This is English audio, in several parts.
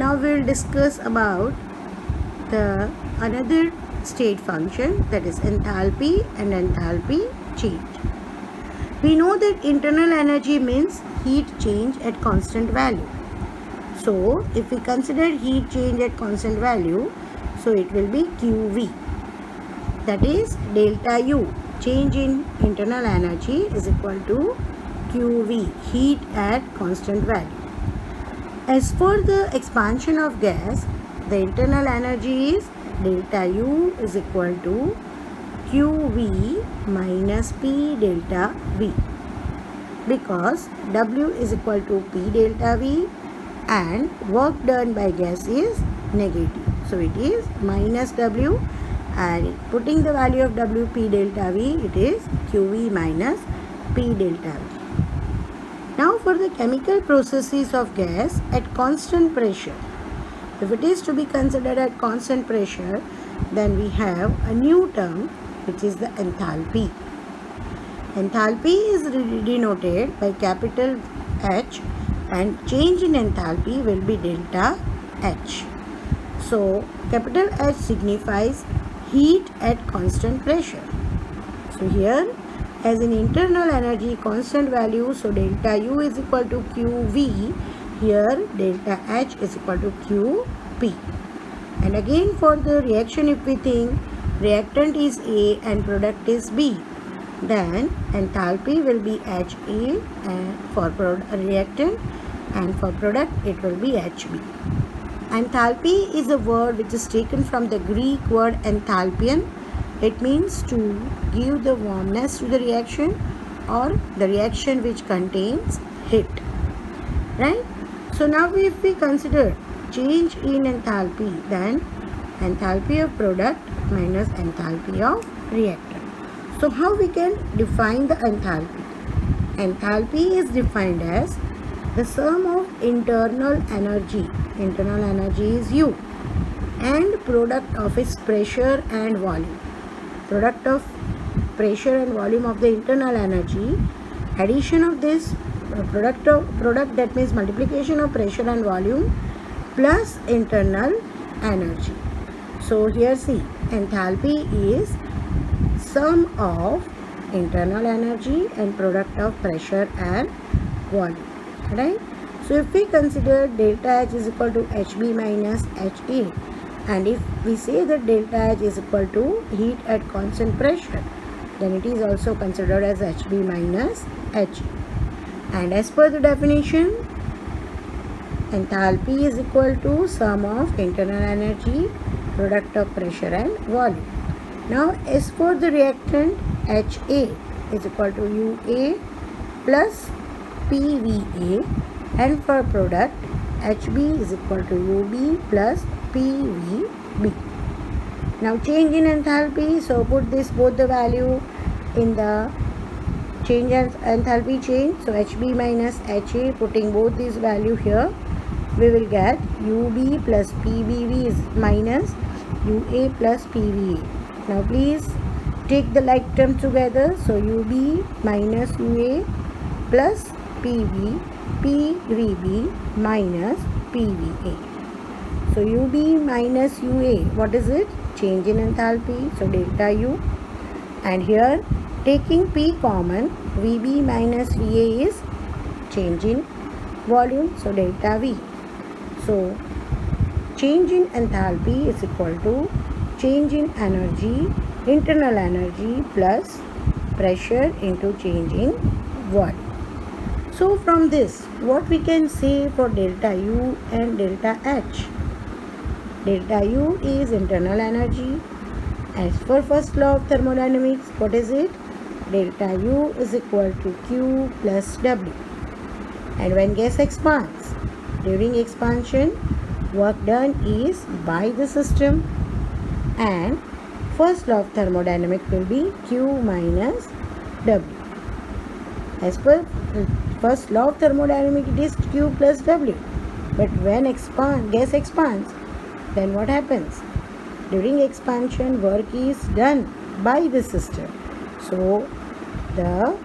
now we'll discuss about the another state function, that is enthalpy and enthalpy change. We know that internal energy means heat change at constant value. So if we consider heat change at constant value, so it will be QV, that is delta U, change in internal energy, is equal to QV, heat at constant value. As for the expansion of gas, the internal energy is delta U is equal to QV minus P delta V, because W is equal to P delta V and work done by gas is negative. So it is minus W, and putting the value of W P delta V, it is QV minus P delta V. Now for the chemical processes of gas at constant pressure, if it is to be considered at constant pressure, then we have a new term, which is the enthalpy. Enthalpy is denoted by capital H, and change in enthalpy will be delta H. So capital H signifies heat at constant pressure. So here, as in internal energy constant value, so delta U is equal to QV, here delta H is equal to QP. And again for the reaction, if we think reactant is A and product is B, then enthalpy will be HA for reactant, and for product it will be HB. Enthalpy is a word which is taken from the Greek word enthalpion. It means to give the warmness to the reaction or the reaction which contains heat, right? So now if we consider change in enthalpy, then enthalpy of product minus enthalpy of reactant. So how we can define the enthalpy? Enthalpy is defined as the sum of internal energy is U, and product of its pressure and volume. Product of pressure and volume of the internal energy, addition of this product, that means multiplication of pressure and volume plus internal energy. So here see, enthalpy is sum of internal energy and product of pressure and volume, right? So if we consider delta H is equal to HB minus HA, and if we say that delta H is equal to heat at constant pressure, then it is also considered as HB minus HA. And as per the definition, enthalpy is equal to sum of internal energy, product of pressure and volume. Now as for the reactant, HA is equal to UA plus PVA, and for product, HB is equal to UB plus PVB. Now change in enthalpy, so put this both the value in the change and enthalpy change. So HB minus HA, putting both these value here, we will get UB plus PBV is minus UA plus PVA. Now please take the like term together. So UB minus UA plus PVB minus PVA. So UB minus UA, what is it? Change in enthalpy, so delta U. And here taking P common, VB minus VA is change in volume, so delta V. So change in enthalpy is equal to change in energy, internal energy plus pressure into change in volume. So from this, what we can say for delta U and delta H? Delta U is internal energy. As for first law of thermodynamics, what is it? Delta U is equal to Q plus W. And when gas expands, during expansion, work done is by the system, and first law of thermodynamics will be Q minus W. As per first law of thermodynamics, it is Q plus W. But when gas expands, then what happens? During expansion, work is done by the system. So the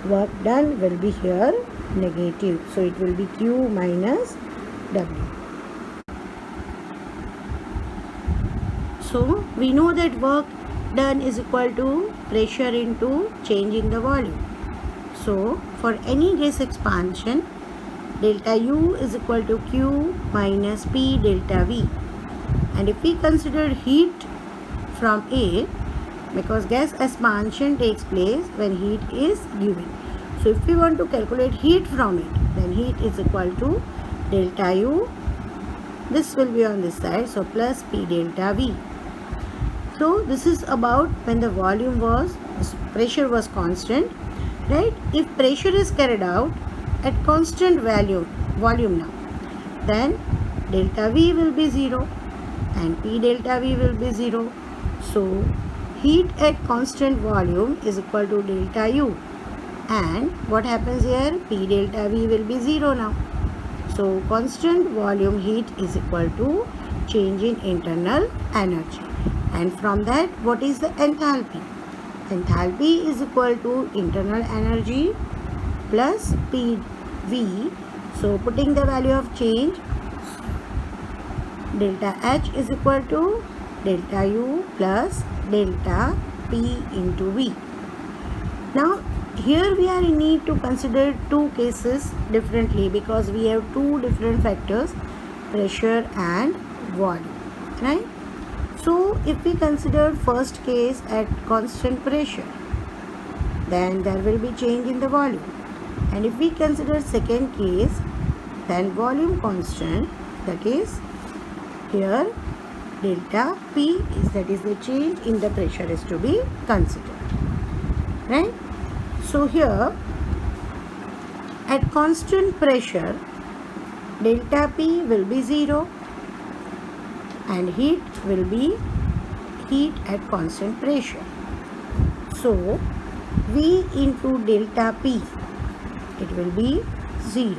work done will be here negative. So it will be Q minus W. So we know that work done is equal to pressure into change in the volume. So for any gas expansion, delta U is equal to Q minus P delta V. And if we consider heat from it, because gas expansion takes place when heat is given. So if we want to calculate heat from it, then heat is equal to delta U. This will be on this side, so plus P delta V. So this is about when the pressure was constant, right? If pressure is carried out at constant volume now, then delta V will be 0 and P delta V will be 0. So heat at constant volume is equal to delta U. And what happens here? P delta V will be 0 now. So constant volume heat is equal to change in internal energy. And from that, what is the enthalpy? Enthalpy is equal to internal energy plus PV. So putting the value of change, delta H is equal to delta U plus delta P into V. Now here we are in need to consider two cases differently because we have two different factors, pressure and volume, right? So if we consider first case at constant pressure, then there will be change in the volume. And if we consider second case, then volume constant, that is here delta P is, that is the change in the pressure is to be considered, right? So here at constant pressure, delta P will be 0 and heat will be heat at constant pressure. So V into delta P, it will be 0,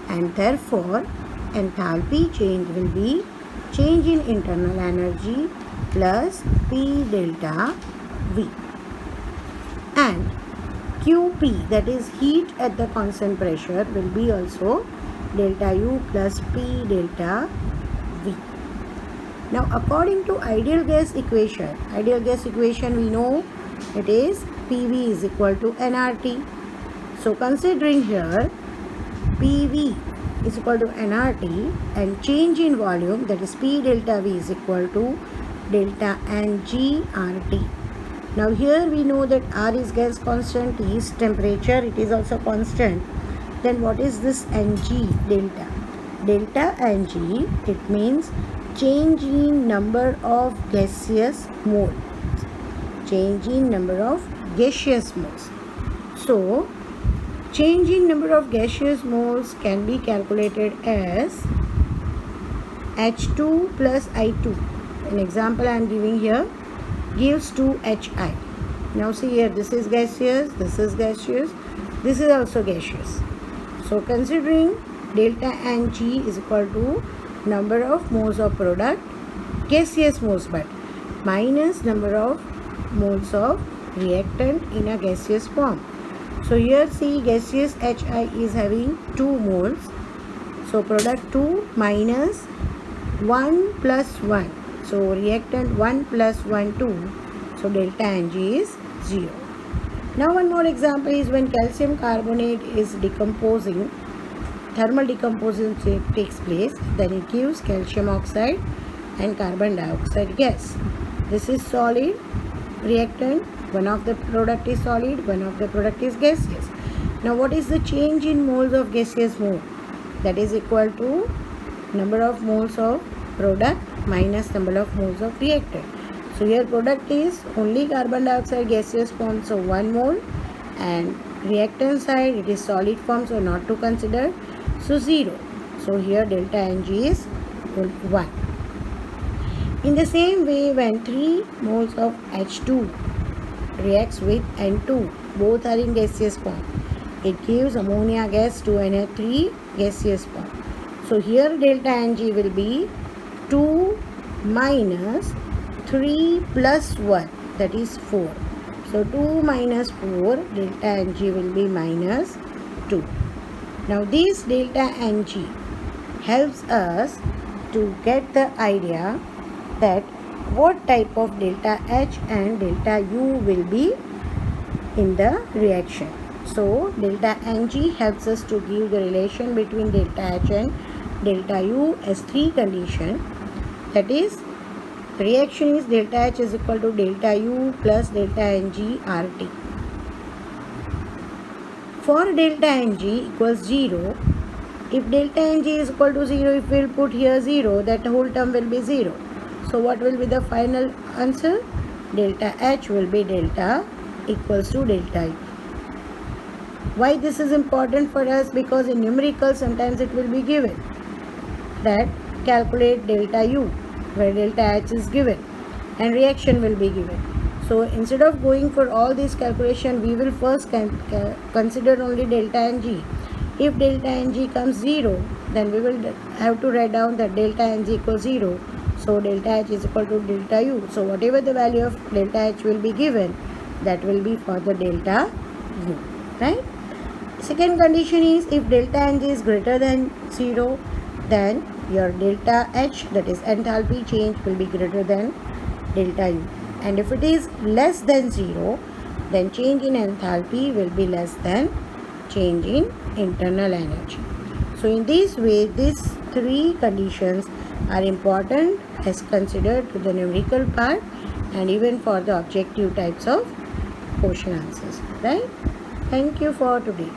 and therefore enthalpy change will be change in internal energy plus P delta V. And QP, that is heat at the constant pressure, will be also delta U plus P delta V. Now according to ideal gas equation we know it is PV is equal to nRT. So considering here PV is equal to nRT and change in volume, that is P delta V is equal to delta NG RT. Now here we know that R is gas constant, T is temperature, it is also constant. Then what is this Ng delta? Delta Ng, it means change in number of gaseous moles. Change in number of gaseous moles. So change in number of gaseous moles can be calculated as H2 plus I2. An example I am giving here gives 2HI. Now see here, this is gaseous, this is gaseous, this is also gaseous. So considering delta Ng is equal to number of moles of product, gaseous moles, but minus number of moles of reactant in a gaseous form. So here see gaseous HI is having 2 moles. So product 2 minus 1 plus 1. So reactant 1 plus 1, 2. So delta Ng is 0. Now one more example is when calcium carbonate is decomposing, thermal decomposition takes place, then it gives calcium oxide and carbon dioxide gas. This is solid reactant, one of the product is solid, one of the product is gaseous. Now what is the change in moles of gaseous mole? That is equal to number of moles of product minus number of moles of reactant. So here product is only carbon dioxide gaseous form, so 1 mole, and reactant side it is solid form, so not to consider, so 0. So here delta Ng is 1. In the same way, when 3 moles of H2 reacts with N2, both are in gaseous form, it gives ammonia gas 2NH3 gaseous form. So here delta Ng will be 2 minus 3 plus 1, that is 4. So 2 minus 4, delta Ng will be minus 2. Now this delta Ng helps us to get the idea that what type of delta H and delta U will be in the reaction. So delta Ng helps us to give the relation between delta H and delta U as three conditions. That is, reaction is delta H is equal to delta U plus delta Ng RT. For delta Ng equals 0, if delta Ng is equal to 0, if we will put here 0, that whole term will be 0. So what will be the final answer? Delta H will be delta equals to delta U. Why this is important for us? Because in numerical sometimes it will be given that calculate delta U, where delta H is given and reaction will be given. So instead of going for all this calculation, we will first consider only delta Ng. If delta Ng comes 0, then we will have to write down that delta Ng equals 0. So delta H is equal to delta U. So whatever the value of delta H will be given, that will be for the delta U, right? Second condition is, if delta Ng is greater than 0, then your delta H, that is enthalpy change, will be greater than delta U. And if it is less than 0, then change in enthalpy will be less than change in internal energy. So in this way, these three conditions are important as considered to the numerical part and even for the objective types of question answers, right? Thank you for today.